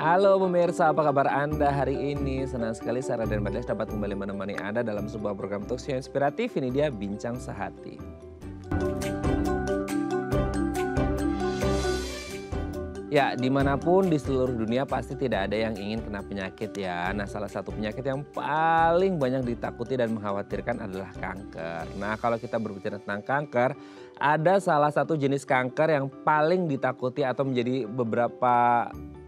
Halo pemirsa, apa kabar Anda hari ini? Senang sekali Sarah dan Badles dapat kembali menemani Anda dalam sebuah program talkshow inspiratif. Ini dia Bincang Sehati. Ya, dimanapun di seluruh dunia pasti tidak ada yang ingin kena penyakit ya. Nah, salah satu penyakit yang paling banyak ditakuti dan mengkhawatirkan adalah kanker. Nah, kalau kita berbicara tentang kanker, ada salah satu jenis kanker yang paling ditakuti atau menjadi beberapa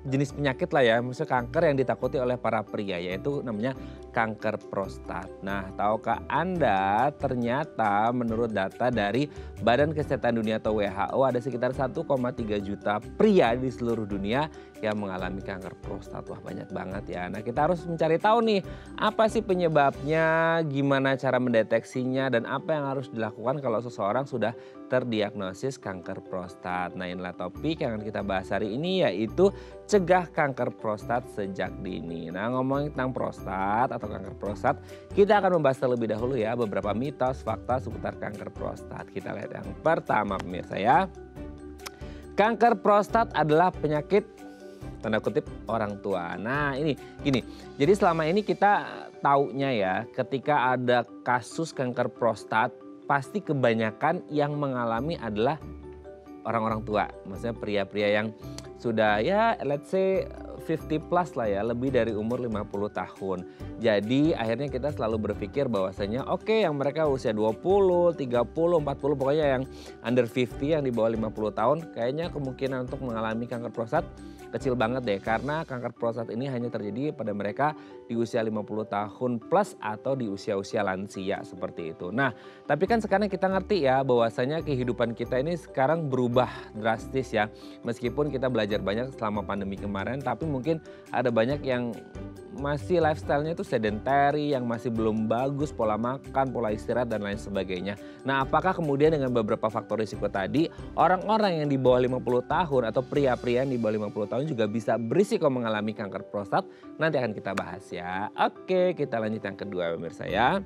jenis penyakit lah ya, maksudnya kanker yang ditakuti oleh para pria, yaitu namanya kanker prostat. Nah, tahukah Anda ternyata menurut data dari Badan Kesehatan Dunia atau WHO ada sekitar 1,3 juta pria di seluruh dunia yang mengalami kanker prostat. Wah, banyak banget ya. Nah, kita harus mencari tahu nih apa sih penyebabnya, gimana cara mendeteksinya, dan apa yang harus dilakukan kalau seseorang sudah terdiagnosis kanker prostat. Nah, inilah topik yang akan kita bahas hari ini, yaitu cegah kanker prostat sejak dini. Nah, ngomongin tentang prostat atau kanker prostat, kita akan membahas terlebih dahulu ya beberapa mitos, fakta seputar kanker prostat. Kita lihat yang pertama pemirsa ya. Kanker prostat adalah penyakit tanda kutip orang tua. Nah, ini gini. Jadi selama ini kita taunya ya, ketika ada kasus kanker prostat, pasti kebanyakan yang mengalami adalah orang-orang tua. Maksudnya pria-pria yang sudah ya let's say 50 plus lah ya, lebih dari umur 50 tahun. Jadi akhirnya kita selalu berpikir bahwasanya oke, yang mereka usia 20, 30, 40 pokoknya yang under 50 yang di bawah 50 tahun kayaknya kemungkinan untuk mengalami kanker prostat kecil banget deh, karena kanker prostat ini hanya terjadi pada mereka di usia 50 tahun plus atau di usia-usia lansia seperti itu. Nah, tapi kan sekarang kita ngerti ya bahwasanya kehidupan kita ini sekarang berubah drastis ya. Meskipun kita belajar banyak selama pandemi kemarin, tapi mungkin ada banyak yang masih lifestyle-nya itu sedentary, yang masih belum bagus pola makan, pola istirahat dan lain sebagainya. Nah, apakah kemudian dengan beberapa faktor risiko tadi, orang-orang yang di bawah 50 tahun atau pria-pria yang di bawah 50 tahun juga bisa berisiko mengalami kanker prostat? Nanti akan kita bahas ya. Oke, kita lanjut yang kedua pemirsa ya.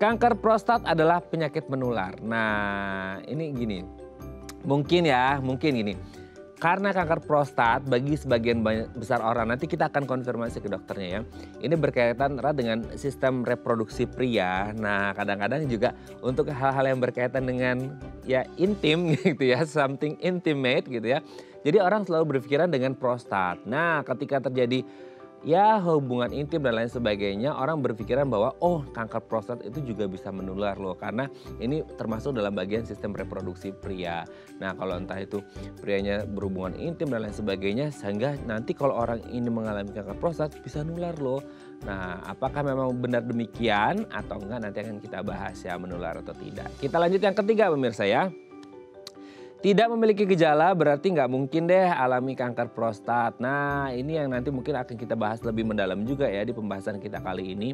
Kanker prostat adalah penyakit menular. Nah, ini gini. Mungkin gini. Karena kanker prostat bagi sebagian besar orang, nanti kita akan konfirmasi ke dokternya ya. Ini berkaitan erat dengan sistem reproduksi pria. Nah, kadang-kadang juga untuk hal-hal yang berkaitan dengan ya intim gitu ya, something intimate gitu ya. Jadi orang selalu berpikiran dengan prostat. Nah, ketika terjadi ya hubungan intim dan lain sebagainya, orang berpikiran bahwa oh, kanker prostat itu juga bisa menular loh, karena ini termasuk dalam bagian sistem reproduksi pria. Nah, kalau entah itu prianya berhubungan intim dan lain sebagainya, sehingga nanti kalau orang ini mengalami kanker prostat bisa nular loh. Nah, apakah memang benar demikian atau enggak, nanti akan kita bahas ya, menular atau tidak. Kita lanjut yang ketiga pemirsa ya. Tidak memiliki gejala berarti nggak mungkin deh alami kanker prostat. Nah, ini yang nanti mungkin akan kita bahas lebih mendalam juga ya di pembahasan kita kali ini.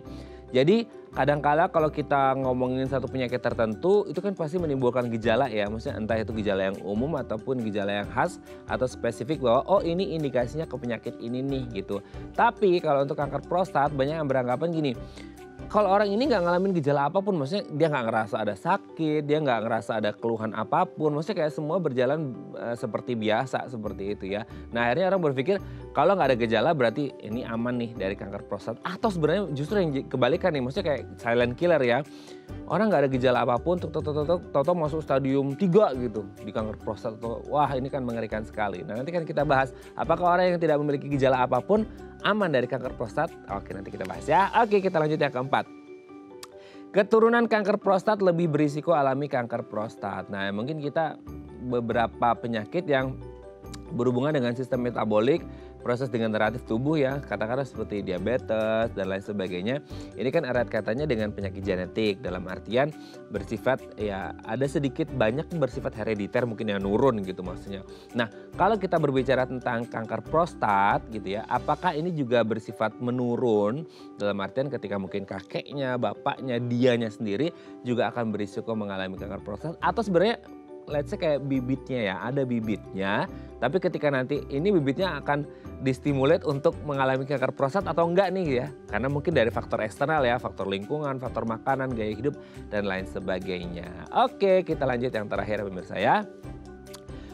Jadi kadangkala kalau kita ngomongin satu penyakit tertentu itu kan pasti menimbulkan gejala ya. Maksudnya entah itu gejala yang umum ataupun gejala yang khas atau spesifik bahwa oh, ini indikasinya ke penyakit ini nih gitu. Tapi kalau untuk kanker prostat banyak yang beranggapan gini. Kalau orang ini nggak ngalamin gejala apapun, maksudnya dia nggak ngerasa ada sakit, dia nggak ngerasa ada keluhan apapun, maksudnya kayak semua berjalan seperti biasa seperti itu ya. Nah, akhirnya orang berpikir kalau nggak ada gejala berarti ini aman nih dari kanker prostat. Atau sebenarnya justru yang kebalikan nih, maksudnya kayak silent killer ya. Orang nggak ada gejala apapun, toto masuk stadium 3 gitu di kanker prostat. Wah, ini kan mengerikan sekali. Nah, nanti kan kita bahas apakah orang yang tidak memiliki gejala apapun aman dari kanker prostat. Oke, nanti kita bahas ya. Oke, kita lanjut yang keempat. Keturunan kanker prostat lebih berisiko alami kanker prostat. Nah, mungkin kita beberapa penyakit yang berhubungan dengan sistem metabolik, proses degeneratif tubuh ya, katakanlah seperti diabetes dan lain sebagainya. Ini kan erat katanya dengan penyakit genetik, dalam artian bersifat ya ada sedikit banyak bersifat herediter, mungkin yang nurun gitu maksudnya. Nah, kalau kita berbicara tentang kanker prostat gitu ya, apakah ini juga bersifat menurun dalam artian ketika mungkin kakeknya, bapaknya, dianya sendiri juga akan berisiko mengalami kanker prostat, atau sebenarnya let's say kayak bibitnya ya, ada bibitnya, tapi ketika nanti ini bibitnya akan distimulate untuk mengalami kanker prostat atau enggak nih ya. Karena mungkin dari faktor eksternal ya, faktor lingkungan, faktor makanan, gaya hidup, dan lain sebagainya. Oke, kita lanjut yang terakhir pemirsa ya.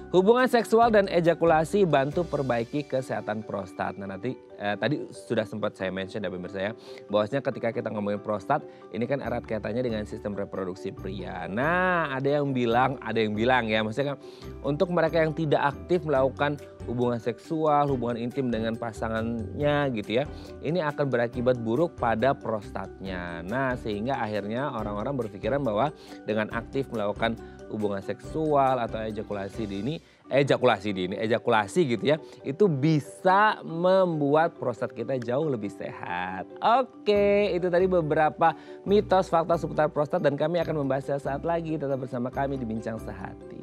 Hubungan seksual dan ejakulasi bantu perbaiki kesehatan prostat. Nah nanti tadi sudah sempat saya mention ya pemirsa ya, bahwasanya ketika kita ngomongin prostat ini kan erat kaitannya dengan sistem reproduksi pria. Nah ada yang bilang ya, maksudnya kan untuk mereka yang tidak aktif melakukan hubungan seksual, hubungan intim dengan pasangannya gitu ya, ini akan berakibat buruk pada prostatnya. Nah sehingga akhirnya orang-orang berpikiran bahwa dengan aktif melakukan hubungan seksual atau ejakulasi gitu ya, itu bisa membuat prostat kita jauh lebih sehat. Oke, itu tadi beberapa mitos fakta seputar prostat dan kami akan membahasnya saat lagi. Tetap bersama kami di Bincang Sehati.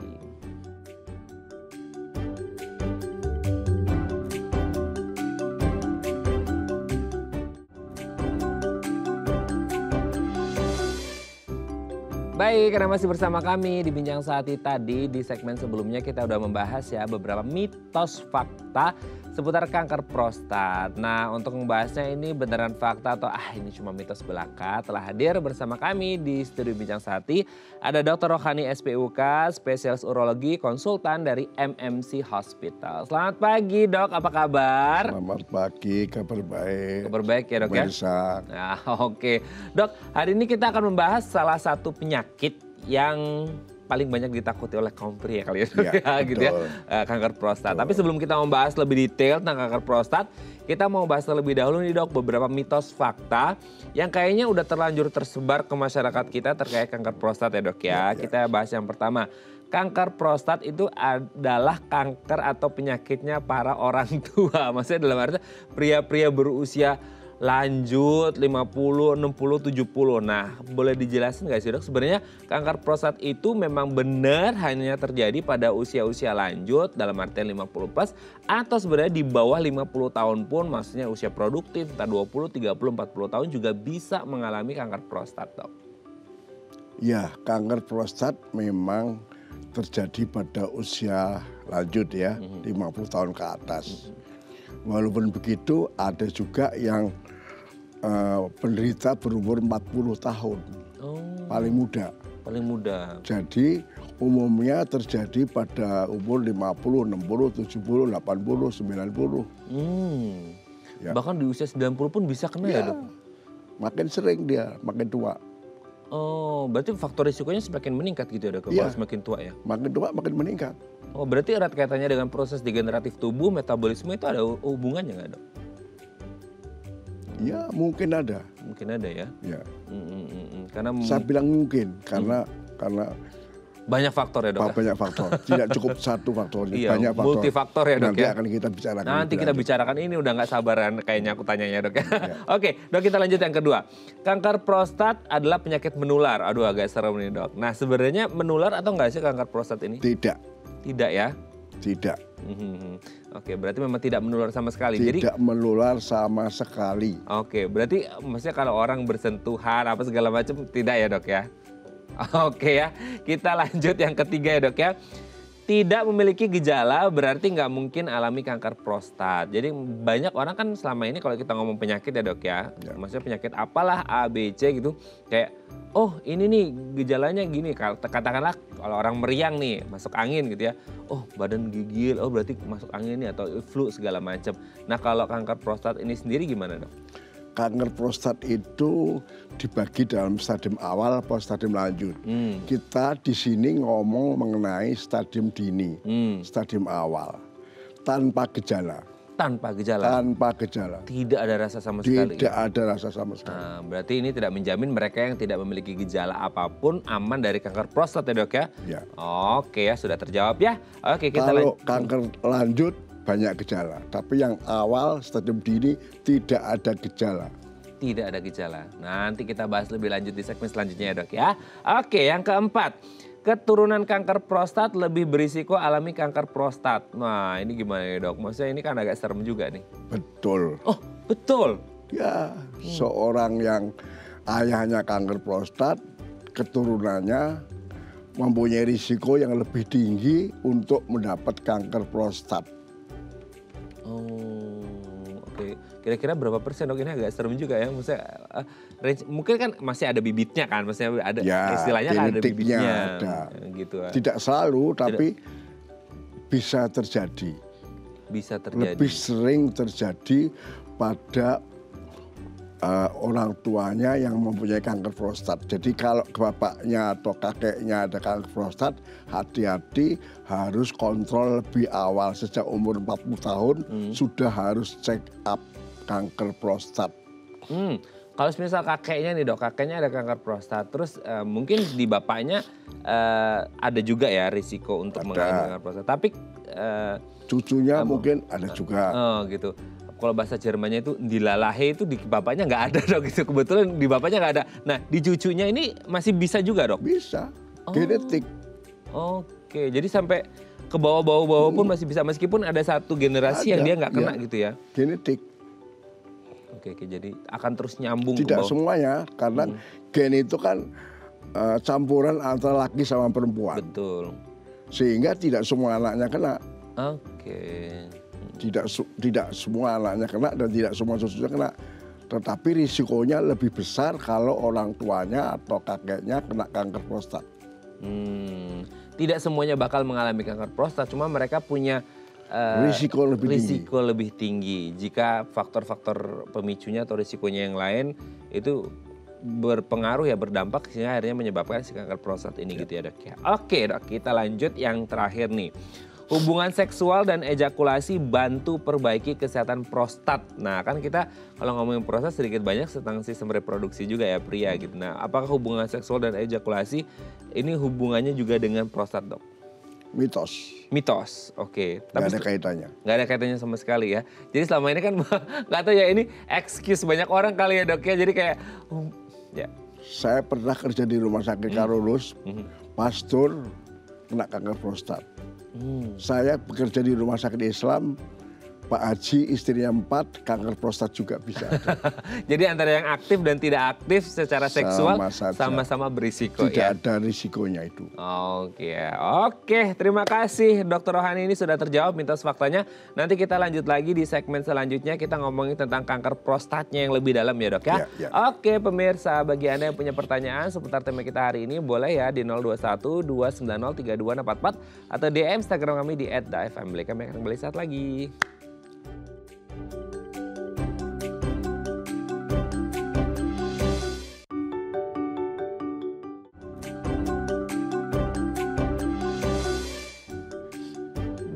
Baik, karena masih bersama kami di Bincang Sehati tadi, di segmen sebelumnya kita udah membahas ya beberapa mitos fakta seputar kanker prostat. Nah untuk membahasnya ini beneran fakta atau ini cuma mitos belaka, telah hadir bersama kami di studio Bincang Sehati. Ada Dr. Rohani SPUK, spesialis urologi, konsultan dari MMC Hospital. Selamat pagi Dok, apa kabar? Selamat pagi, kabar baik. Kabar baik ya Dok ya? Nah, oke. Dok, hari ini kita akan membahas salah satu penyakit yang paling banyak ditakuti oleh kaum pria kali ya, gitu ya, kanker prostat. Tapi sebelum kita membahas lebih detail tentang kanker prostat, kita mau bahas terlebih dahulu nih Dok, beberapa mitos fakta yang kayaknya udah terlanjur tersebar ke masyarakat kita terkait kanker prostat ya Dok ya. Kita bahas yang pertama. Kanker prostat itu adalah kanker atau penyakitnya para orang tua. Maksudnya dalam arti pria-pria berusia lanjut 50, 60, 70. Nah boleh dijelasin gak sih Dok, sebenarnya kanker prostat itu memang benar hanya terjadi pada usia-usia lanjut dalam artian 50 plus atau sebenarnya di bawah 50 tahun pun, maksudnya usia produktif entah 20, 30, 40 tahun juga bisa mengalami kanker prostat Dok? Ya, kanker prostat memang terjadi pada usia lanjut ya, 50 tahun ke atas. Walaupun begitu ada juga yang penderita berumur 40 tahun, paling muda. Paling muda. Jadi umumnya terjadi pada umur 50, 60, 70, 80, 90. Ya. Bahkan di usia 90 pun bisa kena ya Dok? Makin sering dia, makin tua. Oh, berarti faktor risikonya semakin meningkat gitu ya Dok, kalau semakin tua ya? Makin tua makin meningkat. Oh, berarti erat kaitannya dengan proses degeneratif tubuh, metabolisme itu ada hubungannya nggak Dok? Ya mungkin ada. Mungkin ada ya? Ya. Karena saya bilang mungkin karena banyak faktor ya Dok? Banyak faktor, tidak cukup satu faktor, banyak faktor. Multifaktor ya Dok nanti ya? akan kita bicarakan. Nanti kita bicarakan, ini udah nggak sabaran kayaknya aku tanyanya Dok ya. Oke Dok, kita lanjut yang kedua. Kanker prostat adalah penyakit menular. Aduh agak serem nih Dok. Nah sebenarnya menular atau nggak sih kanker prostat ini? Tidak. Tidak ya? Tidak. Oke, berarti memang tidak menular sama sekali. Tidak menular sama sekali. Oke, berarti maksudnya kalau orang bersentuhan apa segala macam tidak ya Dok ya? Oke ya, kita lanjut yang ketiga ya Dok ya. Tidak memiliki gejala berarti nggak mungkin alami kanker prostat. Jadi banyak orang kan selama ini kalau kita ngomong penyakit ya Dok ya, maksudnya penyakit apalah A, B, C gitu. Kayak oh ini nih gejalanya gini, katakanlah kalau orang meriang nih masuk angin gitu ya. Oh badan gigil, oh berarti masuk angin nih atau flu segala macam. Nah kalau kanker prostat ini sendiri gimana Dok? Kanker prostat itu dibagi dalam stadium awal atau stadium lanjut. Kita di sini ngomong mengenai stadium dini, stadium awal, tanpa gejala. Tanpa gejala? Tanpa gejala. Tidak ada rasa sama sekali? Tidak ada rasa sama sekali. Nah, berarti ini tidak menjamin mereka yang tidak memiliki gejala apapun aman dari kanker prostat ya Dok ya? Ya. Oke ya, sudah terjawab ya. Oke, kita kalau kanker lanjut banyak gejala, tapi yang awal stadium dini tidak ada gejala. Tidak ada gejala. Nanti kita bahas lebih lanjut di segmen selanjutnya ya Dok ya. Oke, yang keempat, keturunan kanker prostat lebih berisiko alami kanker prostat. Nah ini gimana ya Dok? Maksudnya ini kan agak serem juga nih. Betul. Oh betul? Ya, seorang yang ayahnya kanker prostat, keturunannya mempunyai risiko yang lebih tinggi untuk mendapat kanker prostat. Oh, oke. Kira-kira berapa persen Dok? Ini agak serem juga ya. Maksudnya mungkin kan masih ada bibitnya kan, maksudnya ada ya, istilahnya kan ada bibitnya. Ada. Gitu. Tidak selalu, tapi bisa terjadi. Bisa terjadi. Lebih sering terjadi pada orang tuanya yang mempunyai kanker prostat. Jadi kalau bapaknya atau kakeknya ada kanker prostat, hati-hati, harus kontrol lebih awal. Sejak umur 40 tahun sudah harus check up kanker prostat. Kalau misal kakeknya nih dok, kakeknya ada kanker prostat, terus mungkin di bapaknya ada juga ya risiko untuk mengalami kanker prostat. Tapi cucunya mungkin ada juga. Oh gitu. Kalau bahasa Jermannya itu dilalahe itu di bapaknya nggak ada dok, gitu. Kebetulan di bapaknya nggak ada. Nah di cucunya ini masih bisa juga dok? Bisa, genetik. Oke, jadi sampai ke bawah-bawah pun masih bisa, meskipun ada satu generasi yang dia nggak kena gitu ya? Genetik. Oke, jadi akan terus nyambung Tidak ke bawah. Semuanya, karena gen itu kan campuran antara laki sama perempuan. Betul. Sehingga tidak semua anaknya kena. Oke. Tidak semua anaknya kena dan tidak semua cucunya kena. Tetapi risikonya lebih besar kalau orang tuanya atau kakeknya kena kanker prostat. Tidak semuanya bakal mengalami kanker prostat, cuma mereka punya risiko lebih tinggi jika faktor-faktor pemicunya atau risikonya yang lain itu berpengaruh ya, berdampak sehingga akhirnya menyebabkan si kanker prostat ini gitu ya dok ya. Oke dok, kita lanjut yang terakhir nih. Hubungan seksual dan ejakulasi bantu perbaiki kesehatan prostat. Nah kan kita kalau ngomongin prostat sedikit banyak tentang sistem reproduksi juga ya pria gitu. Nah apakah hubungan seksual dan ejakulasi ini hubungannya juga dengan prostat dok? Mitos, oke. Nggak ada kaitannya. Nggak ada kaitannya sama sekali ya. Jadi selama ini kan nggak tahu ya, ini excuse banyak orang kali ya dok ya. Jadi kayak ya. Saya pernah kerja di rumah sakit Karolus, pastor kena kanker prostat. Saya bekerja di rumah sakit Islam, Pak Haji istrinya 4, kanker prostat juga bisa. Jadi antara yang aktif dan tidak aktif secara seksual sama-sama berisiko ya? Tidak ada risikonya itu. Oke, terima kasih Dr. Rohani, ini sudah terjawab mitos faktanya. Nanti kita lanjut lagi di segmen selanjutnya, kita ngomongin tentang kanker prostatnya yang lebih dalam ya dok ya. Oke pemirsa, bagi Anda yang punya pertanyaan seputar tema kita hari ini boleh ya di 021 290 3244 atau DM Instagram kami di @dafamily. Kami akan kembali saat lagi.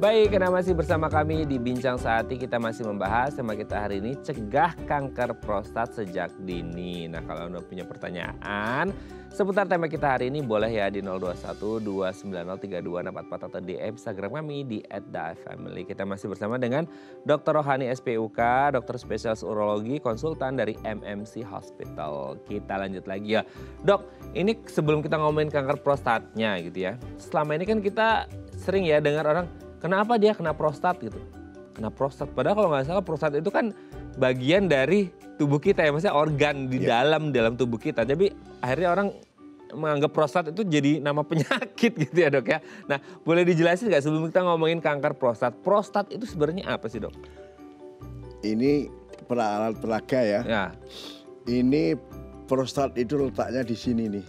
Baik, karena masih bersama kami di Bincang Sehati, kita masih membahas tema kita hari ini, cegah kanker prostat sejak dini. Nah kalau Anda punya pertanyaan seputar tema kita hari ini boleh ya di 021 290 3244 atau di Instagram kami di @dafamily. Kita masih bersama dengan Dr. Rohani SPUK, dokter spesialis urologi, konsultan dari MMC Hospital. Kita lanjut lagi ya. Dok, ini sebelum kita ngomongin kanker prostatnya gitu ya. Selama ini kan kita sering ya dengar orang, kenapa dia kena prostat gitu. Kena prostat, padahal kalau nggak salah prostat itu kan bagian dari tubuh kita ya, maksudnya organ di dalam tubuh kita. Tapi akhirnya orang menganggap prostat itu jadi nama penyakit gitu ya dok ya. Nah boleh dijelasin nggak sebelum kita ngomongin kanker prostat, prostat itu sebenarnya apa sih dok? Ini alat peraga ya. Ini prostat itu letaknya di sini nih.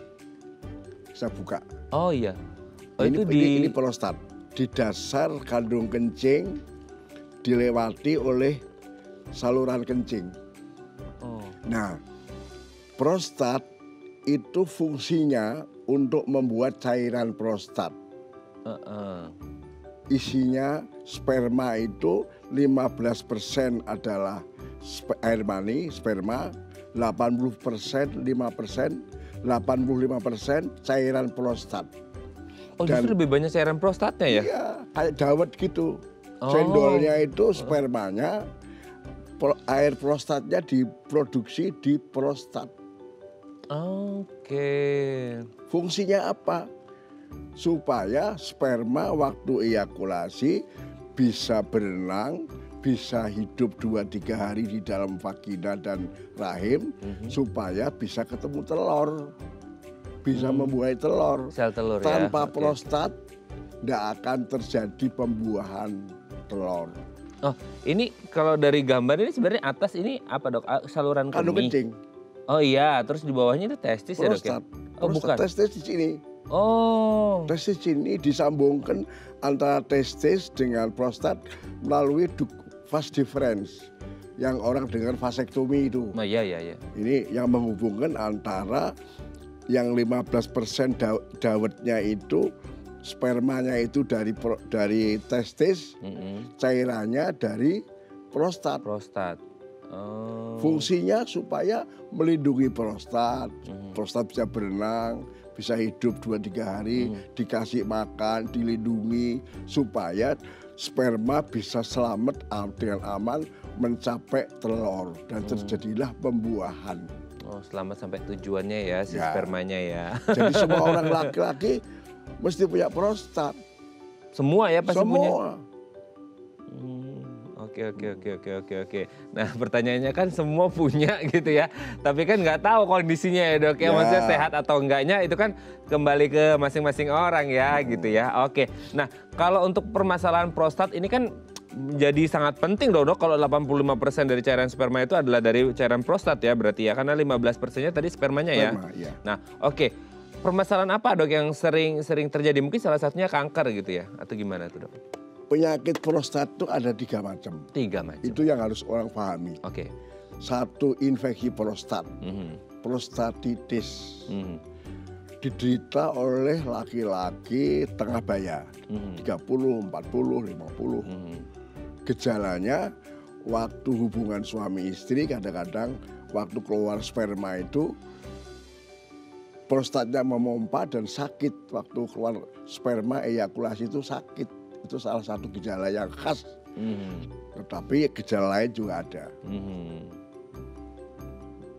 Saya buka. Oh iya. Oh, ini prostat. Di dasar kandung kencing, dilewati oleh saluran kencing. Nah, prostat itu fungsinya untuk membuat cairan prostat. Isinya sperma itu 15% adalah air mani, sperma, 80%, 5%, 85% cairan prostat. Oh justru lebih banyak cairan prostatnya ya? Iya, kayak dawet gitu. Cendolnya itu spermanya, air prostatnya diproduksi di prostat. Fungsinya apa? Supaya sperma waktu ejakulasi bisa berenang, bisa hidup 2-3 hari di dalam vagina dan rahim, supaya bisa ketemu telur. Bisa membuahi telur. Sel telur. Tanpa prostat tidak akan terjadi pembuahan telur. Oh ini kalau dari gambar ini sebenarnya atas ini apa dok? Saluran kemih? Kandung kencing. Oh iya, terus di bawahnya itu testis prostat. Ya dok ya? Oh prostat, bukan? Testis di sini. Oh. Testis ini disambungkan antara testis dengan prostat melalui vas deferens yang orang dengan vasektomi itu. Nah, iya. Ini yang menghubungkan antara yang 15% dawetnya itu, spermanya itu dari testis, cairannya dari prostat. Oh. Fungsinya supaya melindungi prostat. Prostat bisa berenang, bisa hidup 2-3 hari, dikasih makan, dilindungi supaya sperma bisa selamat dengan aman mencapai telur dan terjadilah pembuahan. Oh, selamat sampai tujuannya ya si spermanya ya. Jadi semua orang laki-laki mesti punya prostat. Semua ya pasti punya? Semua. Oke. Nah pertanyaannya kan semua punya gitu ya. Tapi kan nggak tahu kondisinya ya dok ya. Maksudnya sehat atau enggaknya itu kan kembali ke masing-masing orang ya gitu ya. Oke. Nah kalau untuk permasalahan prostat ini kan jadi sangat penting dok kalau 85% dari cairan sperma itu adalah dari cairan prostat ya berarti ya. Karena 15%-nya tadi spermanya ya. Iya. Nah oke. Permasalahan apa dok yang sering terjadi? Mungkin salah satunya kanker gitu ya. Atau gimana tuh dok? Penyakit prostat itu ada 3 macam. 3 macam. Itu yang harus orang pahami. Oke. 1 infeksi prostat, prostatitis. Diderita oleh laki-laki tengah baya, 30, 40, 50. Gejalanya waktu hubungan suami istri kadang-kadang waktu keluar sperma itu prostatnya memompa dan sakit. Waktu keluar sperma ejakulasi itu sakit. Itu salah satu gejala yang khas. Tetapi gejala lain juga ada.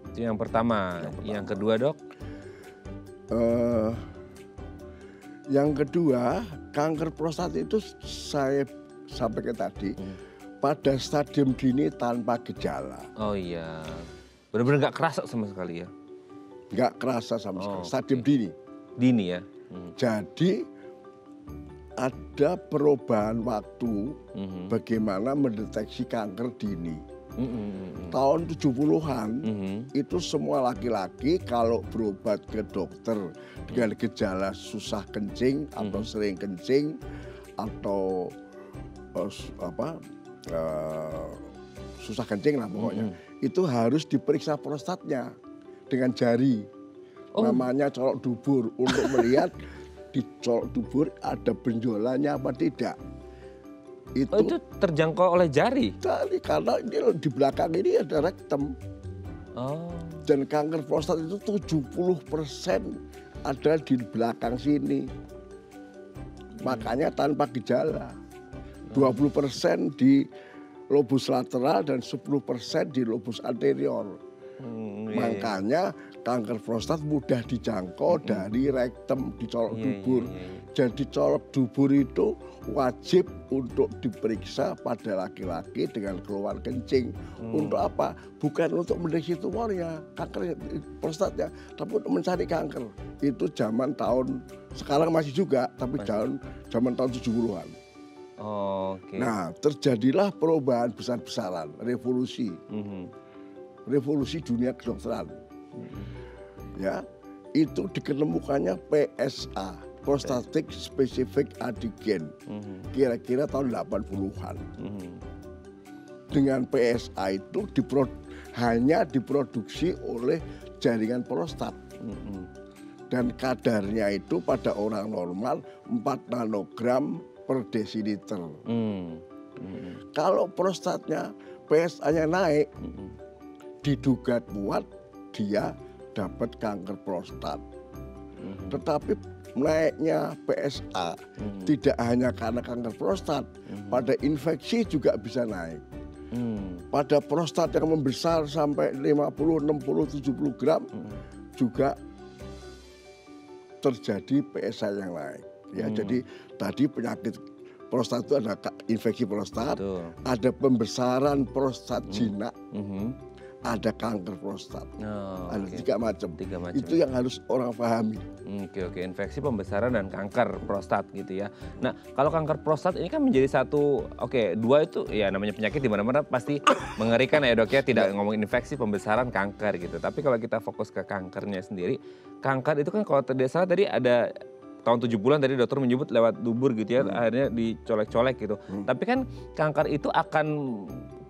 Itu yang pertama. Yang kedua dok? Yang kedua, kanker prostat itu saya sampaikan tadi pada stadium dini tanpa gejala. Oh iya, benar-benar nggak kerasa sama sekali ya? Nggak kerasa sama sekali, stadium dini. Dini ya? Jadi ada perubahan waktu bagaimana mendeteksi kanker dini. Tahun 70-an itu semua laki-laki kalau berobat ke dokter dengan gejala susah kencing atau sering kencing atau susah kencing lah pokoknya, itu harus diperiksa prostatnya dengan jari. Namanya colok dubur untuk melihat di colok dubur ada benjolannya apa tidak. Itu terjangkau oleh jari? Karena ini di belakang ini ada rektum. Dan kanker prostat itu 70% ada di belakang sini. Makanya tanpa gejala. 20% di lobus lateral dan 10% di lobus anterior. Makanya kanker prostat mudah dijangkau dari rektum, dicolok dubur. Jadi colok dubur itu wajib untuk diperiksa pada laki-laki dengan keluar kencing. Untuk apa? Bukan untuk mendeteksi tumornya, kanker prostatnya, tapi untuk mencari kanker. Itu zaman tahun, sekarang masih juga, tapi zaman tahun 70-an. Nah, terjadilah perubahan besar-besaran, revolusi. Revolusi dunia kedokteran. Ya, itu diketemukannya PSA, prostatic specific antigen. Kira-kira tahun 80-an. Dengan PSA itu hanya diproduksi oleh jaringan prostat. Dan kadarnya itu pada orang normal 4 nanogram per desiliter. Kalau prostatnya PSA-nya naik, diduga kuat dia dapat kanker prostat. Tetapi naiknya PSA tidak hanya karena kanker prostat, pada infeksi juga bisa naik. Pada prostat yang membesar sampai 50, 60, 70 gram juga terjadi PSA yang naik. Ya, jadi tadi penyakit prostat itu ada infeksi prostat, ada pembesaran prostat jinak, ada kanker prostat. Ada 3 macam. Itu yang harus orang pahami. Oke, infeksi, pembesaran, dan kanker prostat gitu ya. Nah, kalau kanker prostat ini kan menjadi satu, 2 itu ya namanya penyakit di mana-mana pasti mengerikan ya dok ya. Tidak ngomongin infeksi, pembesaran, kanker gitu. Tapi kalau kita fokus ke kankernya sendiri, kanker itu kan kalau tidak salah tadi ada tahun 70-an tadi dokter menyebut lewat dubur gitu ya, akhirnya dicolek-colek gitu. Tapi kan kanker itu akan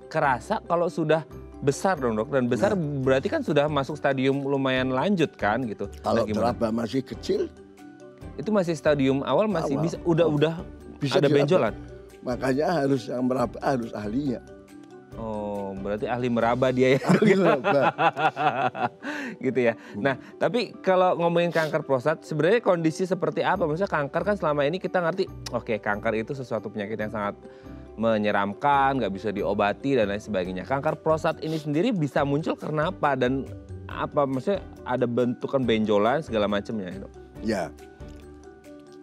kerasa kalau sudah besar dong dok, dan besar berarti kan sudah masuk stadium lumayan lanjut kan gitu. Kalau teraba masih kecil, itu masih stadium awal masih bisa udah bisa ada benjolan. Makanya harus yang meraba harus ahlinya. Oh, berarti ahli meraba dia ya. Ahli meraba. Gitu ya. Nah, tapi kalau ngomongin kanker prostat, sebenarnya kondisi seperti apa? Maksudnya kanker kan selama ini kita ngerti, oke, kanker itu sesuatu penyakit yang sangat menyeramkan, nggak bisa diobati dan lain sebagainya. Kanker prostat ini sendiri bisa muncul karena apa? Dan apa maksudnya ada bentukan benjolan segala macamnya itu? Ya,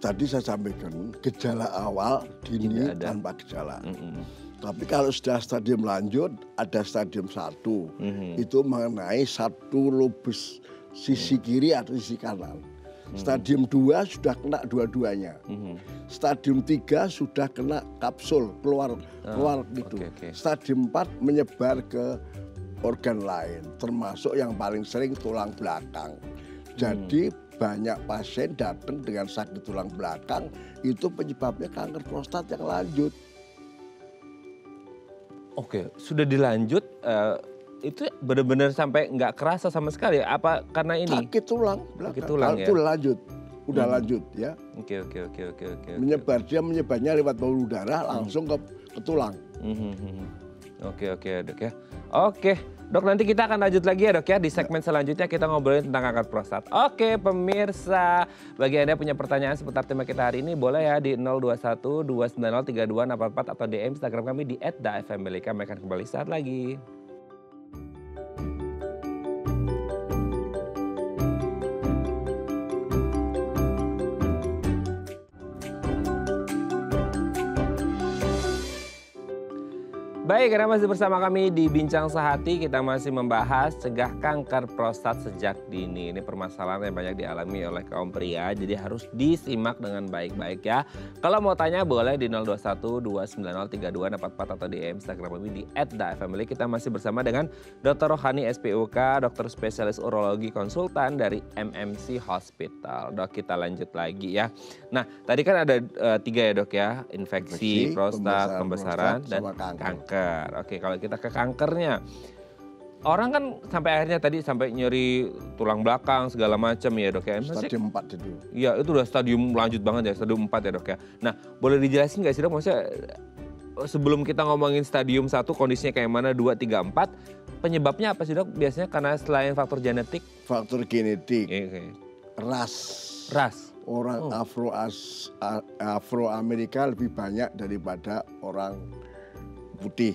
tadi saya sampaikan gejala awal dini tanpa gejala. Tapi kalau sudah stadium lanjut, ada stadium 1. Itu mengenai satu lobus sisi kiri atau sisi kanan. Stadium 2 sudah kena dua-duanya. Stadium 3 sudah kena kapsul, keluar gitu. Stadium 4 menyebar ke organ lain, termasuk yang paling sering tulang belakang. Jadi banyak pasien datang dengan sakit tulang belakang, itu penyebabnya kanker prostat yang lanjut. Oke, sudah dilanjut, itu benar-benar sampai nggak kerasa sama sekali. Apa karena ini? Sakit tulang belakang. Sakit tulang ya. Itu lanjut, udah lanjut ya. Oke. Menyebarnya lewat pembuluh darah langsung ke tulang. Oke dok ya. Oke dok, nanti kita akan lanjut lagi ya dok ya. Di segmen selanjutnya kita ngobrolin tentang kanker prostat. Oke pemirsa, bagi Anda yang punya pertanyaan seputar tema kita hari ini, boleh ya di 021 290 3244 atau DM Instagram kami di @dafmblk. Kami akan kembali saat lagi. Baik, karena masih bersama kami di Bincang Sehati, kita masih membahas cegah kanker prostat sejak dini. Ini permasalahan yang banyak dialami oleh kaum pria, jadi harus disimak dengan baik-baik ya. Kalau mau tanya boleh di 021 290 3244 atau di Instagram kami di @dafmblk. Kita masih bersama dengan Dr. Rohani SPUK, dokter spesialis urologi konsultan dari MMC Hospital. Dok, kita lanjut lagi ya. Nah, tadi kan ada 3 ya dok ya, infeksi prostat, pembesaran dan kanker. Oke, kalau kita ke kankernya, orang kan sampai akhirnya tadi sampai nyeri tulang belakang segala macam ya dok ya. Stadium 4 itu. Iya, itu udah stadium lanjut banget ya, stadium 4 ya dok ya. Nah, boleh dijelasin nggak sih dok, maksudnya sebelum kita ngomongin stadium 1 kondisinya kayak mana, 2, 3, 4, penyebabnya apa sih dok? Biasanya karena selain faktor genetik? Faktor genetik, ras. Orang Afro-Amerika lebih banyak daripada orang putih.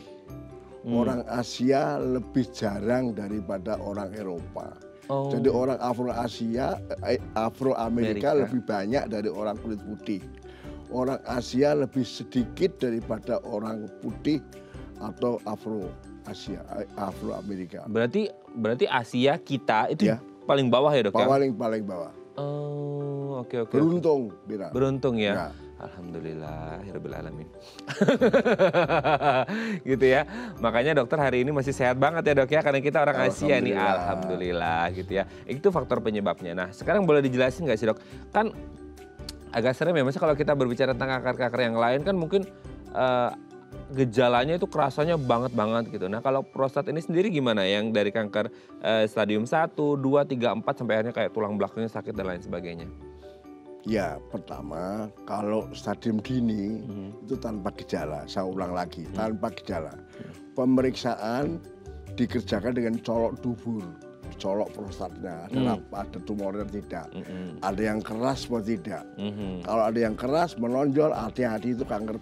Orang Asia lebih jarang daripada orang Eropa. Jadi orang Afro-Amerika lebih banyak dari orang kulit putih. Orang Asia lebih sedikit daripada orang putih atau Afro-Amerika. Berarti Asia kita itu ya, paling bawah ya dok? Paling bawah. Oke. Beruntung, Beruntung ya. Alhamdulillah, Rabbil Alamin. Gitu ya. Makanya dokter hari ini masih sehat banget ya dok ya, karena kita orang Asia nih, alhamdulillah gitu ya. Itu faktor penyebabnya. Nah, sekarang boleh dijelasin nggak sih dok? Kan agak serem ya, maksudnya kalau kita berbicara tentang kanker-kanker yang lain kan mungkin gejalanya itu kerasanya banget gitu. Nah, kalau prostat ini sendiri gimana? Yang dari kanker stadium 1, 2, 3, 4 sampai akhirnya kayak tulang belakangnya sakit dan lain sebagainya. Ya, pertama kalau stadium dini itu tanpa gejala. Saya ulang lagi, tanpa gejala. Pemeriksaan dikerjakan dengan colok dubur, colok prostatnya, ada tumornya tidak, ada yang keras atau tidak. Kalau ada yang keras menonjol, hati-hati itu kanker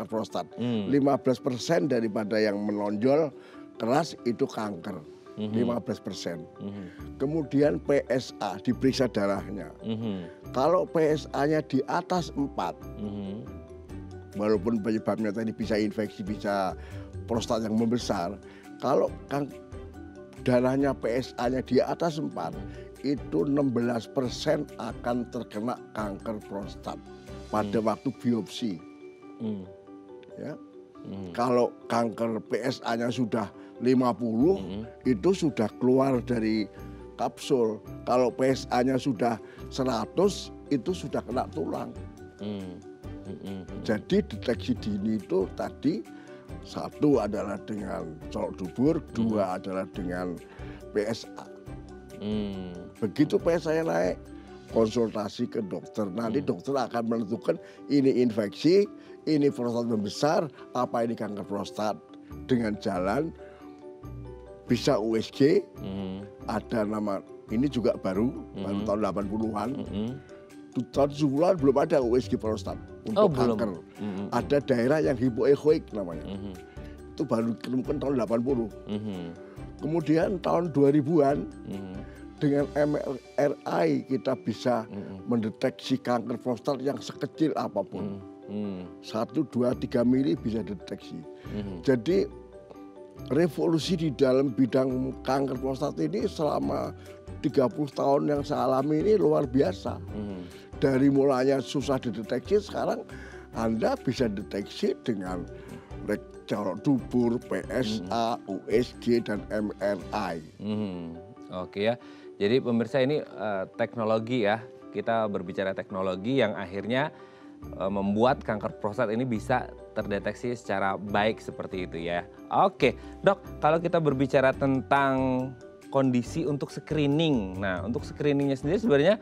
prostat. 15% daripada yang menonjol keras itu kanker. 15%. Kemudian PSA, diperiksa darahnya. Kalau PSA-nya di atas 4, walaupun penyebabnya tadi bisa infeksi, bisa prostat yang membesar, kalau darahnya PSA-nya di atas 4, itu 16% akan terkena kanker prostat pada waktu biopsi. Ya. Kalau kanker PSA-nya sudah 50, itu sudah keluar dari kapsul. Kalau PSA-nya sudah 100, itu sudah kena tulang. Jadi deteksi dini itu tadi satu adalah dengan colok dubur, dua adalah dengan PSA. Begitu PSA naik, konsultasi ke dokter. Nanti dokter akan menentukan ini infeksi, ini prostat membesar, apa ini kanker prostat. Dengan jalan bisa USG, ada nama ini juga baru tahun 80-an. Tahun 70-an belum ada USG prostat untuk kanker. Ada daerah yang hipoechoik namanya. Itu baru ditemukan tahun 80. Kemudian tahun 2000-an dengan MRI kita bisa mendeteksi kanker prostat yang sekecil apapun. 1, 2, 3 mili bisa deteksi. Jadi revolusi di dalam bidang kanker prostat ini selama 30 tahun yang saya alami ini luar biasa. Dari mulanya susah dideteksi, sekarang Anda bisa deteksi dengan colok dubur, PSA, USG, dan MRI. Oke ya, jadi pemirsa ini teknologi ya, kita berbicara teknologi yang akhirnya membuat kanker prostat ini bisa terdeteksi secara baik seperti itu ya. Oke, Dok, kalau kita berbicara tentang kondisi untuk screening. Nah, untuk screeningnya sendiri sebenarnya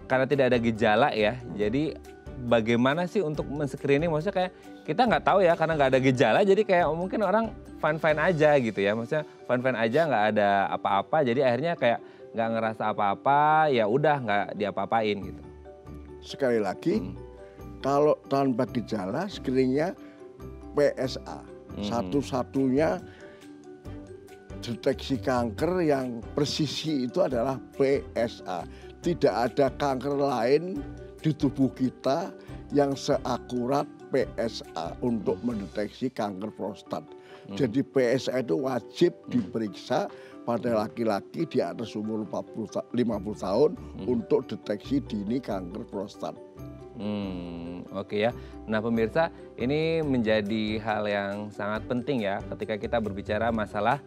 karena tidak ada gejala ya, jadi bagaimana sih untuk men-screening? Maksudnya kayak kita nggak tahu ya karena nggak ada gejala, jadi kayak mungkin orang fine-fine aja gitu ya. Maksudnya fine-fine aja, nggak ada apa-apa, jadi akhirnya kayak nggak ngerasa apa-apa, ya udah nggak diapa-apain gitu. Sekali lagi, kalau tanpa gejala screeningnya PSA. Satu-satunya deteksi kanker yang presisi itu adalah PSA. Tidak ada kanker lain di tubuh kita yang seakurat PSA untuk mendeteksi kanker prostat. Jadi PSA itu wajib diperiksa pada laki-laki di atas umur 50 tahun untuk deteksi dini kanker prostat. Oke ya. Nah pemirsa, ini menjadi hal yang sangat penting ya ketika kita berbicara masalah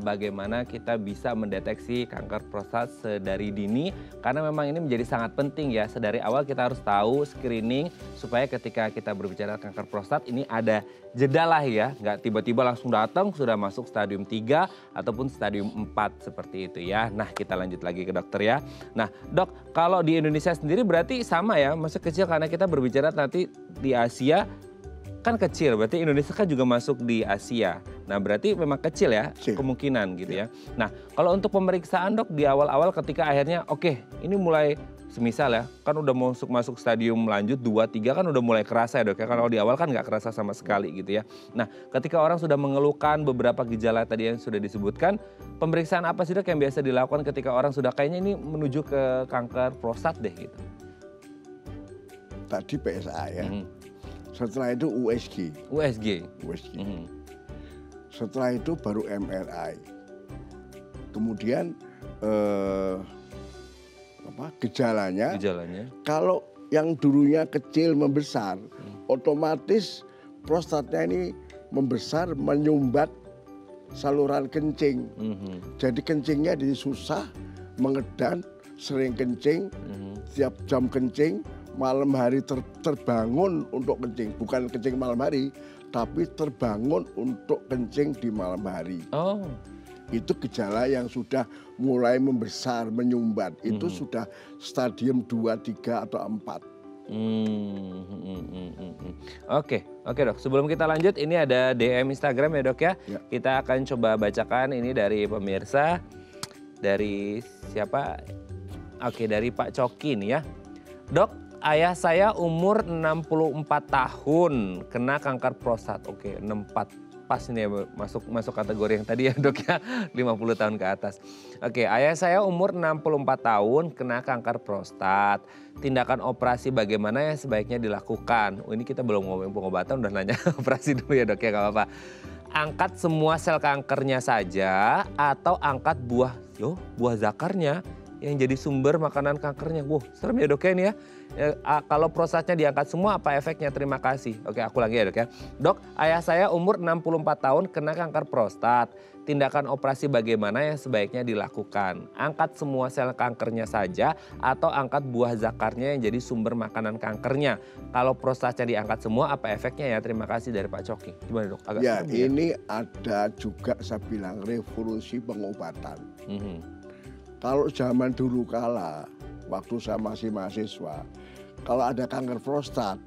bagaimana kita bisa mendeteksi kanker prostat sedari dini, karena memang ini menjadi sangat penting ya. Sedari awal kita harus tahu screening supaya ketika kita berbicara kanker prostat ini ada jeda lah ya, nggak tiba-tiba langsung datang sudah masuk stadium 3 ataupun stadium 4 seperti itu ya. Nah kita lanjut lagi ke dokter ya. Nah Dok, kalau di Indonesia sendiri berarti sama ya, masih kecil karena kita berbicara nanti di Asia kan kecil, berarti Indonesia kan juga masuk di Asia. Nah berarti memang kecil ya kemungkinan gitu ya. Nah kalau untuk pemeriksaan Dok di awal-awal ketika akhirnya oke, ini mulai semisal ya kan udah masuk stadium lanjut 2, 3 kan udah mulai kerasa ya Dok ya. Kalau di awal kan nggak kerasa sama sekali gitu ya. Nah ketika orang sudah mengeluhkan beberapa gejala tadi yang sudah disebutkan, pemeriksaan apa sih Dok yang biasa dilakukan ketika orang sudah kayaknya ini menuju ke kanker prostat deh gitu? Tadi PSA ya. Setelah itu USG. Setelah itu baru MRI. Kemudian gejalanya. Kalau yang dulunya kecil membesar, otomatis prostatnya ini membesar menyumbat saluran kencing. Jadi kencingnya jadi susah, mengedan, sering kencing, tiap jam kencing. Malam hari terbangun untuk kencing, bukan kencing malam hari, tapi terbangun untuk kencing di malam hari. Itu gejala yang sudah mulai membesar, menyumbat. Itu sudah stadium 2, 3 atau 4. Oke Dok, sebelum kita lanjut ini ada DM Instagram ya Dok ya. Kita akan coba bacakan ini dari pemirsa. Dari siapa? Oke, dari Pak Coki nih ya. Dok, ayah saya umur 64 tahun, kena kanker prostat. Oke, 64. Pas ini ya, masuk kategori yang tadi ya Dok ya, 50 tahun ke atas. Oke, ayah saya umur 64 tahun, kena kanker prostat. Tindakan operasi bagaimana yang sebaiknya dilakukan? Oh, ini kita belum ngomongin pengobatan, udah nanya operasi dulu ya Dok ya, gak apa-apa. Angkat semua sel kankernya saja atau angkat buah zakarnya? yang jadi sumber makanan kankernya. Wow, serem ya dok ya ini ya. Kalau prostatnya diangkat semua apa efeknya? Terima kasih. Oke, aku lagi ya dok ya. Dok, ayah saya umur 64 tahun kena kanker prostat. Tindakan operasi bagaimana yang sebaiknya dilakukan? Angkat semua sel kankernya saja atau angkat buah zakarnya yang jadi sumber makanan kankernya? Kalau prostatnya diangkat semua apa efeknya ya? Terima kasih dari Pak Coki. Gimana dok? Agak Ya, serem ya? ini ada juga saya bilang revolusi pengobatan. Kalau zaman dulu kala, waktu saya masih mahasiswa, kalau ada kanker prostat,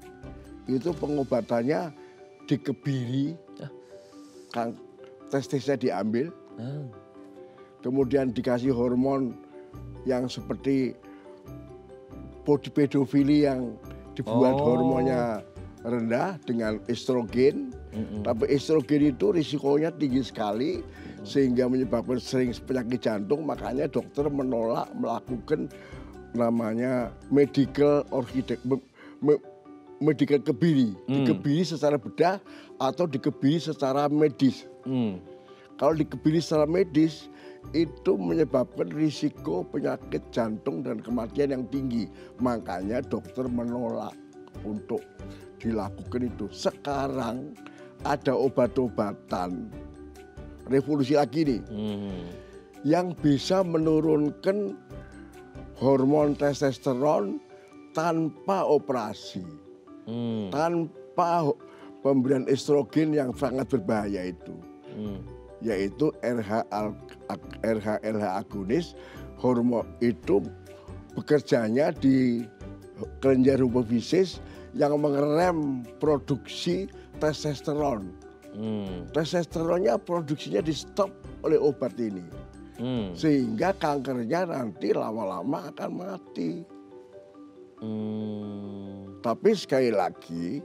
itu pengobatannya dikebiri, testisnya diambil, kemudian dikasih hormon yang seperti pedofili yang dibuat hormonnya rendah dengan estrogen. Tapi estrogen itu risikonya tinggi sekali sehingga menyebabkan sering penyakit jantung. Makanya dokter menolak melakukan namanya medical kebiri, dikebiri secara bedah atau dikebiri secara medis. Kalau dikebiri secara medis itu menyebabkan risiko penyakit jantung dan kematian yang tinggi. Makanya dokter menolak untuk dilakukan itu. Sekarang ada obat-obatan, revolusi lagi nih, yang bisa menurunkan hormon testosteron tanpa operasi, tanpa pemberian estrogen yang sangat berbahaya itu. Yaitu RH-LH agonis. Hormon itu bekerjanya di kelenjar hipofisis yang mengerem produksi testosteron. Testosteronnya produksinya di stop oleh obat ini, sehingga kankernya nanti lama-lama akan mati. Tapi sekali lagi,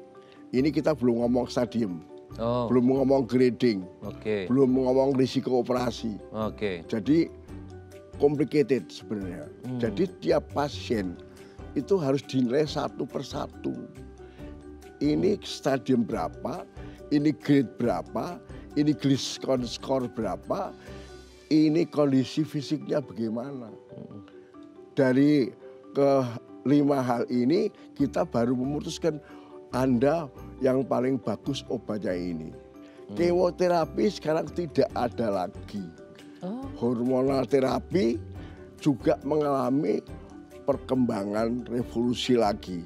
ini kita belum ngomong stadium. Belum ngomong grading, belum ngomong risiko operasi. Jadi complicated sebenarnya. Jadi tiap pasien itu harus dinilai satu persatu. Ini stadium berapa, ini grade berapa, ini Gleason score berapa, ini kondisi fisiknya bagaimana. Dari kelima hal ini kita baru memutuskan Anda yang paling bagus obatnya ini. Kemoterapi sekarang tidak ada lagi. Hormonal terapi juga mengalami perkembangan revolusi lagi.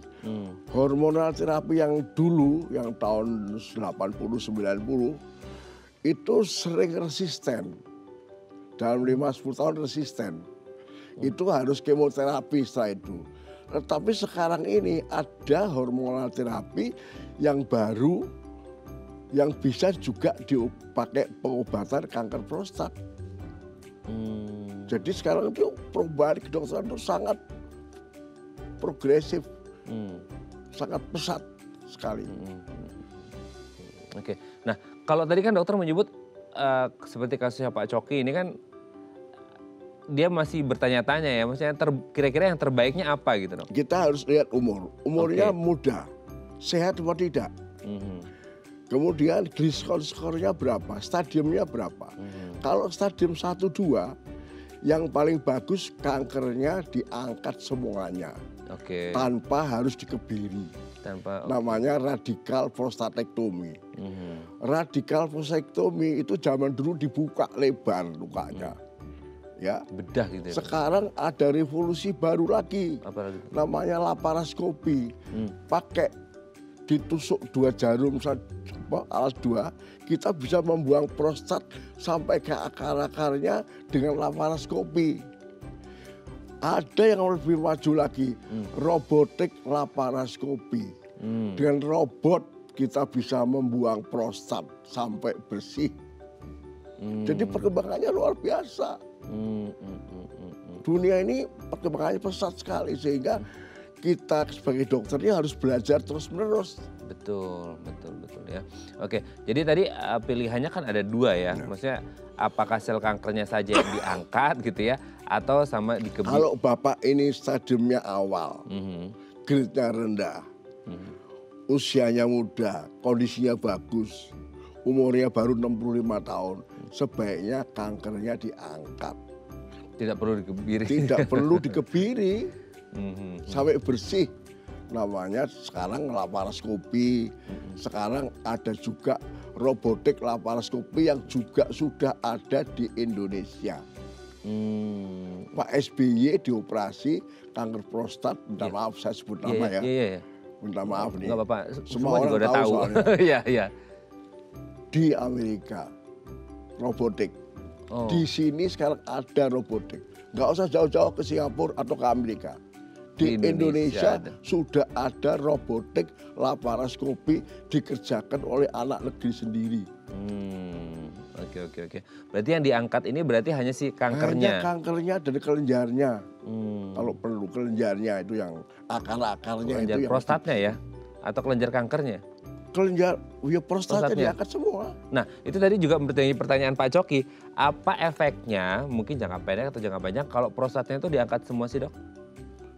Hormonal terapi yang dulu, yang tahun 80-90, itu sering resisten. Dalam 5-10 tahun resisten. Itu harus kemoterapi setelah itu. Tetapi sekarang ini ada hormonal terapi yang baru yang bisa juga dipakai pengobatan kanker prostat. Jadi sekarang itu perubahan kedokteran itu sangat progresif, sangat pesat sekali. Oke, nah kalau tadi kan dokter menyebut seperti kasusnya Pak Coki ini kan dia masih bertanya-tanya ya, maksudnya kira-kira yang terbaiknya apa gitu dok? Kita harus lihat umurnya muda, sehat atau tidak. Kemudian Gleason score-nya berapa, stadiumnya berapa. Kalau stadium 1-2, yang paling bagus kankernya diangkat semuanya. Tanpa harus dikebiri. Namanya radikal prostatektomi. Radikal prostatektomi itu zaman dulu dibuka lebar lukanya. Ya, bedah gitu ya. Sekarang ada revolusi baru lagi. Namanya laparoskopi. Pakai ditusuk 2 jarum alas 2, kita bisa membuang prostat sampai ke akar-akarnya dengan laparoskopi. Ada yang lebih maju lagi, robotik laparoskopi. Dengan robot kita bisa membuang prostat sampai bersih. Jadi perkembangannya luar biasa. Dunia ini perkembangannya pesat sekali sehingga kita sebagai dokternya harus belajar terus-menerus. Betul ya. Oke, jadi tadi pilihannya kan ada 2 ya. Maksudnya apakah sel kankernya saja yang diangkat gitu ya, atau sama dikebiri? Kalau Bapak ini stadiumnya awal, grade-nya rendah, usianya muda, kondisinya bagus, umurnya baru 65 tahun, sebaiknya kankernya diangkat. Tidak perlu dikebiri. Tidak perlu dikebiri. Sampai bersih. Namanya sekarang laparoskopi. Sekarang ada juga robotik laparoskopi yang juga sudah ada di Indonesia. Pak SBY dioperasi kanker prostat, minta maaf saya sebut nama ya. Minta maaf nih. Nggak apa-apa, Semua orang juga udah tahu. Iya. Di Amerika, robotik. Di sini sekarang ada robotik. Nggak usah jauh-jauh ke Singapura atau ke Amerika. Di Indonesia sudah ada robotik laparoskopi dikerjakan oleh anak negeri sendiri. Oke. Berarti yang diangkat ini berarti hanya si kankernya? Hanya kankernya dan kelenjarnya. Kalau perlu kelenjarnya itu yang akar-akarnya itu. Kelenjar prostatnya ya? Atau kelenjar kankernya? Kelenjar, ya prostatnya diangkat semua. Nah itu tadi juga bertanya pertanyaan Pak Coki. Apa efeknya mungkin jangka pendek atau jangka panjang kalau prostatnya itu diangkat semua sih dok?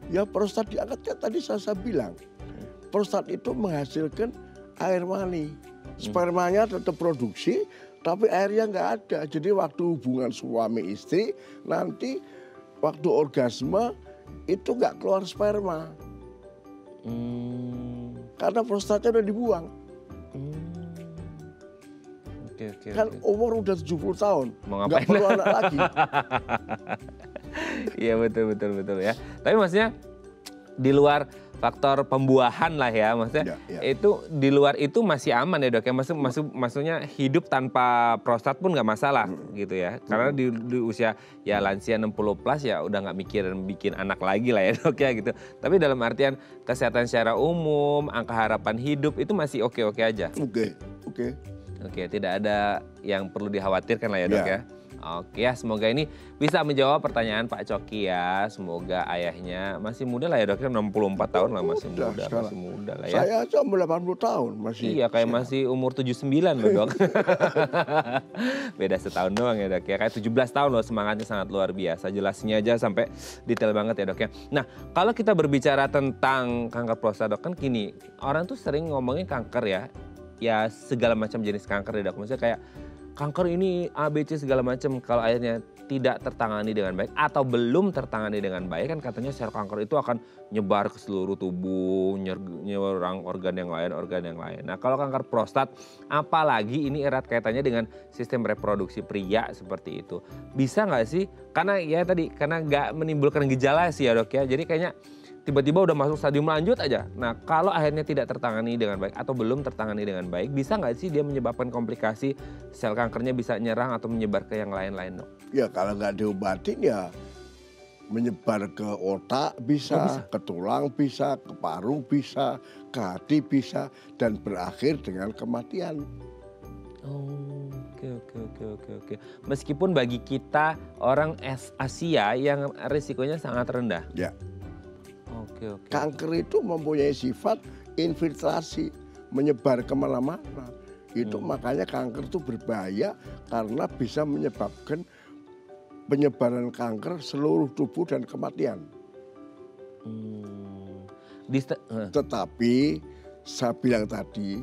Ya prostat diangkat kan tadi saya bilang. Prostat itu menghasilkan air mani. Spermanya tetap produksi, tapi airnya nggak ada. Jadi waktu hubungan suami istri, nanti waktu orgasme itu nggak keluar sperma. Karena prostatnya udah dibuang. Kan umur udah 70 tahun, nggak perlu anak lagi. Iya betul ya. Tapi maksudnya di luar faktor pembuahan lah ya, maksudnya itu di luar itu masih aman ya dok ya, maksudnya hidup tanpa prostat pun nggak masalah gitu ya, karena di usia ya lansia 60 plus ya udah nggak mikirin bikin anak lagi lah ya dok ya gitu. Tapi dalam artian kesehatan secara umum, angka harapan hidup itu masih oke aja. Oke, tidak ada yang perlu dikhawatirkan lah ya dok ya. Oke ya, semoga ini bisa menjawab pertanyaan Pak Coki ya. Semoga ayahnya masih muda lah ya dok, 64 tahun lah, masih muda lah ya. Saya aja umur 80 tahun masih. Iya, kayak masih umur 79 loh dok. Beda setahun doang ya dok ya, kayak 17 tahun loh, semangatnya sangat luar biasa. Jelasnya aja sampai detail banget ya dok ya. Nah kalau kita berbicara tentang kanker prostat dok, kan gini, orang tuh sering ngomongin kanker ya segala macam jenis kanker ya dok. Maksudnya kayak kanker ini A, B, C segala macam, kalau akhirnya tidak tertangani dengan baik atau belum tertangani dengan baik kan katanya sel kanker itu akan nyebar ke seluruh tubuh, nyerang organ yang lain. Nah kalau kanker prostat apalagi ini erat kaitannya dengan sistem reproduksi pria seperti itu. Bisa nggak sih? Karena ya tadi karena nggak menimbulkan gejala sih ya dok ya, jadi kayaknya tiba-tiba udah masuk stadium lanjut aja. Nah kalau akhirnya tidak tertangani dengan baik atau belum tertangani dengan baik, bisa nggak sih dia menyebabkan komplikasi sel kankernya bisa nyerang atau menyebar ke yang lain-lain dok? Ya kalau nggak diobatin ya menyebar ke otak bisa, ke tulang bisa, ke paru bisa, ke hati bisa, dan berakhir dengan kematian. Oke. Meskipun bagi kita orang Asia yang risikonya sangat rendah. Ya. Oke. Kanker itu mempunyai sifat infiltrasi, menyebar kemana-mana. Itu makanya kanker itu berbahaya karena bisa menyebabkan penyebaran kanker seluruh tubuh dan kematian. Tetapi saya bilang tadi,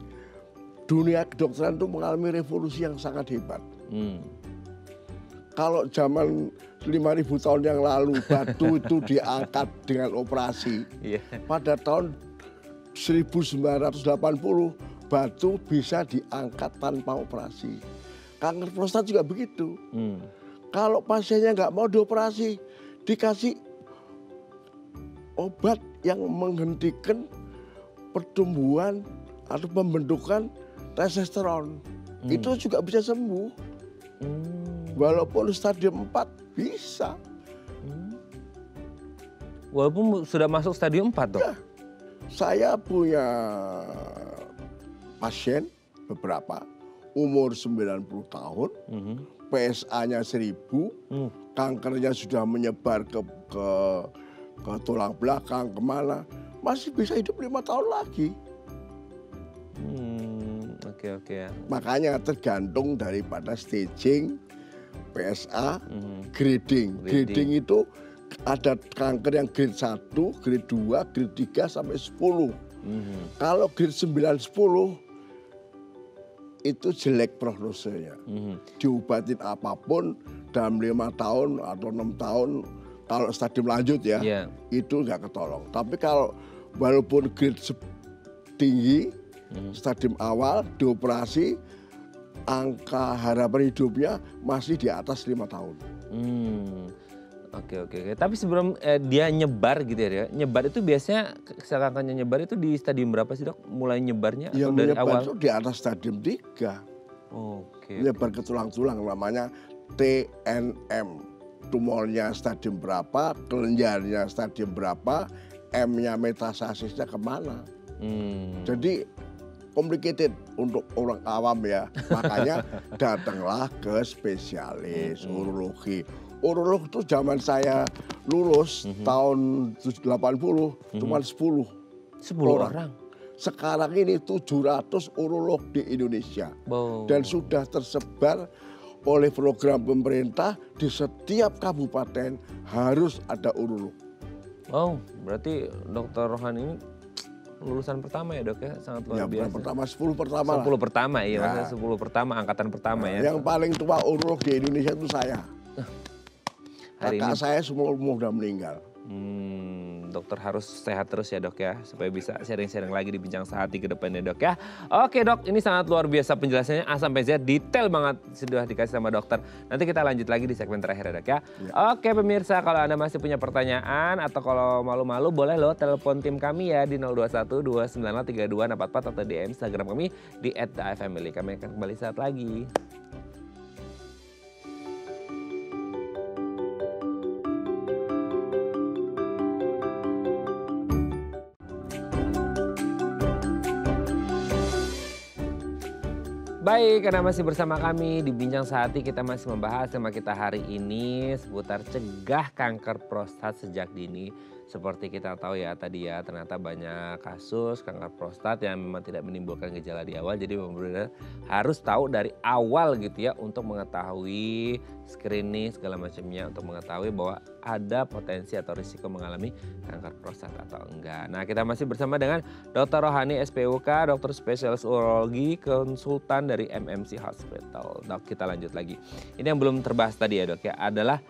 dunia kedokteran itu mengalami revolusi yang sangat hebat. Kalau zaman 5.000 tahun yang lalu batu itu diangkat dengan operasi. Pada tahun 1980 batu bisa diangkat tanpa operasi. Kanker prostat juga begitu. Kalau pasiennya nggak mau dioperasi, dikasih obat yang menghentikan pertumbuhan atau pembentukan testosteron. Itu juga bisa sembuh. Walaupun stadium 4 bisa. Walaupun sudah masuk stadium 4 dok? Ya, saya punya pasien beberapa umur 90 tahun, PSA-nya 1000, kankernya sudah menyebar ke tulang belakang, kemana, masih bisa hidup 5 tahun lagi. Oke. Makanya tergantung daripada staging PSA, grading. Grading itu ada kanker yang grade 1, grade 2, grade 3 sampai 10. Kalau grade 9, 10 itu jelek prognosenya. Diobatin apapun dalam 5 tahun atau 6 tahun, kalau stadium lanjut ya, itu nggak ketolong. Tapi kalau walaupun grade tinggi, stadium awal, dioperasi, angka harapan hidupnya masih di atas 5 tahun. Oke. Tapi sebelum dia nyebar gitu ya, nyebar itu biasanya kankernya nyebar itu di stadium berapa sih dok? Mulai nyebarnya atau dari awal? Itu di atas stadium 3. Nyebar ke tulang-tulang namanya TNM. Tumornya stadium berapa, kelenjarnya stadium berapa, M-nya metastasisnya kemana. Jadi complicated untuk orang awam ya. Makanya datanglah ke spesialis urologi. Urolog itu zaman saya lulus tahun 80 cuma 10 orang. Sekarang ini 700 urolog di Indonesia. Dan sudah tersebar oleh program pemerintah di setiap kabupaten harus ada urolog. Berarti Dokter Rohani ini lulusan pertama ya dok ya, sangat luar biasa. Pertama, 10 pertama. 10 pertama iya, maksudnya 10 pertama, angkatan pertama ya. Yang paling tua urolog di Indonesia itu saya. Kakak saya semua sudah meninggal. Dokter harus sehat terus ya dok ya, supaya bisa sharing-sharing lagi di Bincang Sehati ke depannya dok ya. Oke dok, ini sangat luar biasa penjelasannya A sampai Z, detail banget sudah dikasih sama dokter. Nanti kita lanjut lagi di segmen terakhir ya dok ya. Oke pemirsa, kalau Anda masih punya pertanyaan atau kalau malu-malu boleh loh telepon tim kami ya di 021 295 3244 atau di Instagram kami di @thefamily. Kami akan kembali saat lagi. Baik, karena masih bersama kami di Bincang Sehati, kita masih membahas tema kita hari ini seputar cegah kanker prostat sejak dini. Seperti kita tahu ya tadi ya, ternyata banyak kasus kanker prostat yang memang tidak menimbulkan gejala di awal. Jadi benar-benar harus tahu dari awal gitu ya untuk mengetahui screening segala macamnya, untuk mengetahui bahwa ada potensi atau risiko mengalami kanker prostat atau enggak. Nah, kita masih bersama dengan Dr. Rohani SPUK, dokter spesialis urologi, konsultan dari MMC Hospital. Dok, kita lanjut lagi. Ini yang belum terbahas tadi ya dok ya, adalah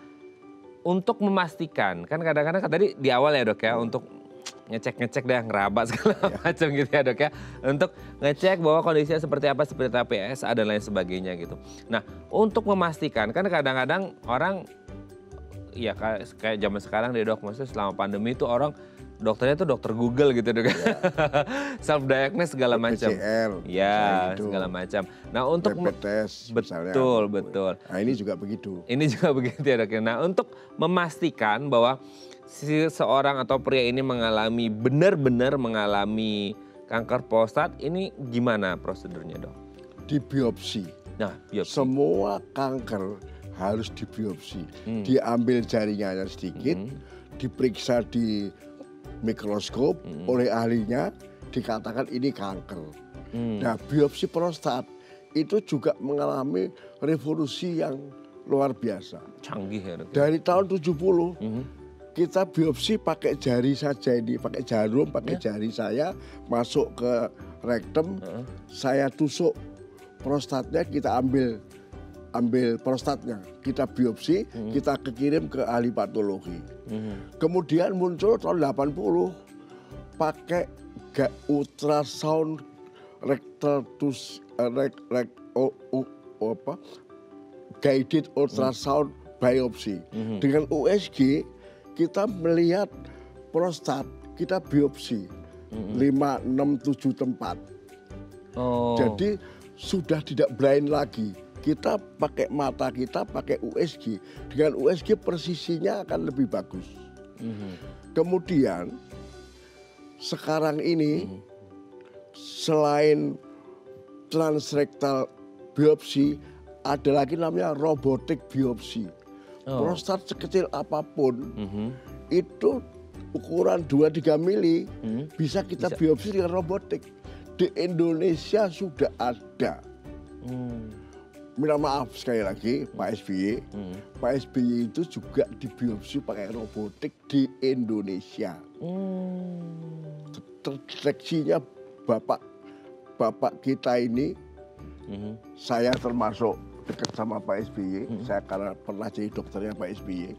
untuk memastikan, kan kadang-kadang tadi di awal ya dok ya, untuk ngecek deh, ngeraba segala macam gitu ya dok ya. Untuk ngecek bahwa kondisinya seperti apa, seperti PSA dan lain sebagainya gitu. Nah, untuk memastikan, kan kadang-kadang orang, ya kayak zaman sekarang deh dok, maksudnya selama pandemi itu orang dokternya tuh dokter Google gitu dok. Self diagnose segala macam. Ya, gitu. Segala macam. Nah, untuk tes, betul. Nah, ini juga begitu. Ini juga begitu ya dok. Nah, untuk memastikan bahwa seorang atau pria ini benar-benar mengalami kanker prostat, ini gimana prosedurnya dok? Di biopsi. Nah, biopsi. Semua kanker harus dibiopsi. Diambil jaringannya sedikit, diperiksa di mikroskop oleh ahlinya, dikatakan ini kanker. Nah, biopsi prostat itu juga mengalami revolusi yang luar biasa. Canggih ya dok. Dari tahun 70 kita biopsi pakai jari saja ini, pakai jarum, pakai jari saya masuk ke rektum, saya tusuk prostatnya, kita ambil prostatnya, kita biopsi, kita kirim ke ahli patologi. Kemudian muncul tahun 80 pakai ultrasound rectal guided ultrasound biopsi. Dengan USG kita melihat prostat, kita biopsi 5, 6, 7 tempat. Jadi sudah tidak blind lagi. Kita pakai mata kita, pakai USG. Dengan USG presisinya akan lebih bagus. Kemudian sekarang ini selain transrektal biopsi, ada lagi namanya robotik biopsi. Prostat sekecil apapun itu ukuran 2-3 mili bisa kita biopsi dengan robotik. Di Indonesia sudah ada. Minta maaf sekali lagi Pak SBY. Pak SBY itu juga dibiopsi pakai robotik di Indonesia. Terdeteksinya bapak kita ini Saya termasuk dekat sama Pak SBY, saya karena pernah jadi dokternya Pak SBY.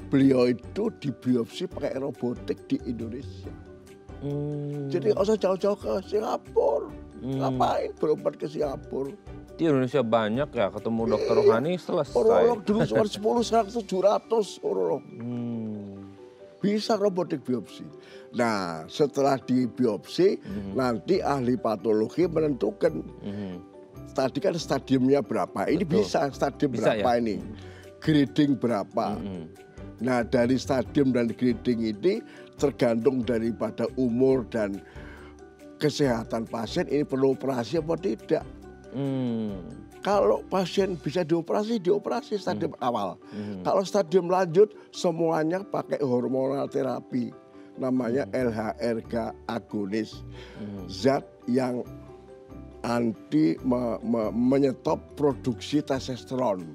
Beliau itu dibiopsi pakai robotik di Indonesia. Jadi nggak usah jauh-jauh ke Singapura. Ngapain berobat ke Singapura? Di Indonesia banyak ya, ketemu dokter rohani selesai. Urolog dulu cuma 10, 100, 700 urolog. Bisa robotik biopsi. Nah, setelah dibiopsi, nanti ahli patologi menentukan. Tadi kan stadiumnya berapa. Ini bisa stadium berapa ya? Ini. Grading berapa. Nah, dari stadium dan grading ini tergantung daripada umur dan kesehatan pasien ini perlu operasi apa tidak. Kalau pasien bisa dioperasi stadium awal. Kalau stadium lanjut semuanya pakai hormonal terapi. Namanya LHRH agonis. Zat yang menyetop produksi testosteron.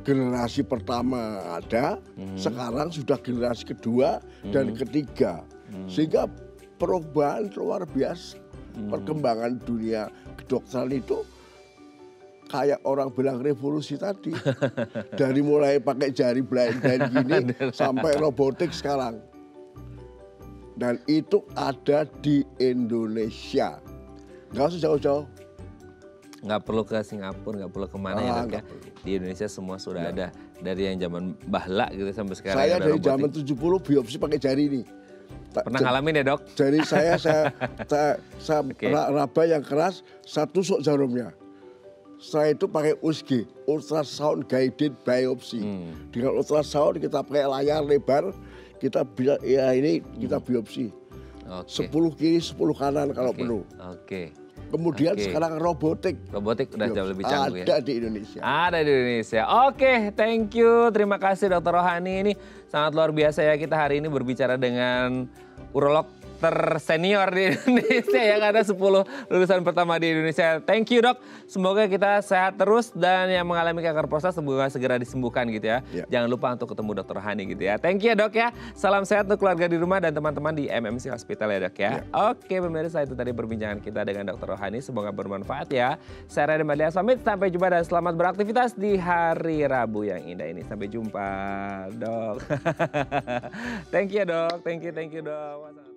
Generasi pertama ada, sekarang sudah generasi kedua dan ketiga. Sehingga perubahan luar biasa. Perkembangan dunia kedokteran itu kayak orang bilang revolusi tadi. Dari mulai pakai jari blind gini sampai robotik sekarang. Dan itu ada di Indonesia. Nggak usah jauh-jauh. Nggak perlu ke Singapura, nggak perlu kemana ya dok ya. Di Indonesia semua sudah ada. Dari yang zaman bahla gitu sampai sekarang. Saya dari zaman 70 biopsi pakai jari ini. Pernah ngalamin ya dok? Jadi saya raba yang keras, satu tusuk jarumnya. Setelah itu pakai USG, ultrasound guided biopsi. Dengan ultrasound kita pakai layar lebar, kita bisa ya ini kita biopsi. 10 kiri, 10 kanan kalau perlu. Kemudian sekarang robotik. Robotik udah jauh lebih canggih ya? Ada di Indonesia. Ada di Indonesia. Oke, thank you. Terima kasih Dr. Rohani. Ini sangat luar biasa ya kita hari ini berbicara dengan urolog tersenior di Indonesia yang ada 10 lulusan pertama di Indonesia. Thank you dok. Semoga kita sehat terus dan yang mengalami kanker prostat semoga segera disembuhkan gitu ya. Jangan lupa untuk ketemu Dr. Rohani gitu ya. Thank you ya dok ya. Salam sehat untuk keluarga di rumah dan teman-teman di MMC Hospital ya dok ya. Oke pemirsa, itu tadi perbincangan kita dengan Dr. Rohani. Semoga bermanfaat ya. Saya Raden Badlias pamit. Sampai jumpa dan selamat beraktivitas di hari Rabu yang indah ini. Sampai jumpa dok. Thank you dok. Thank you dok.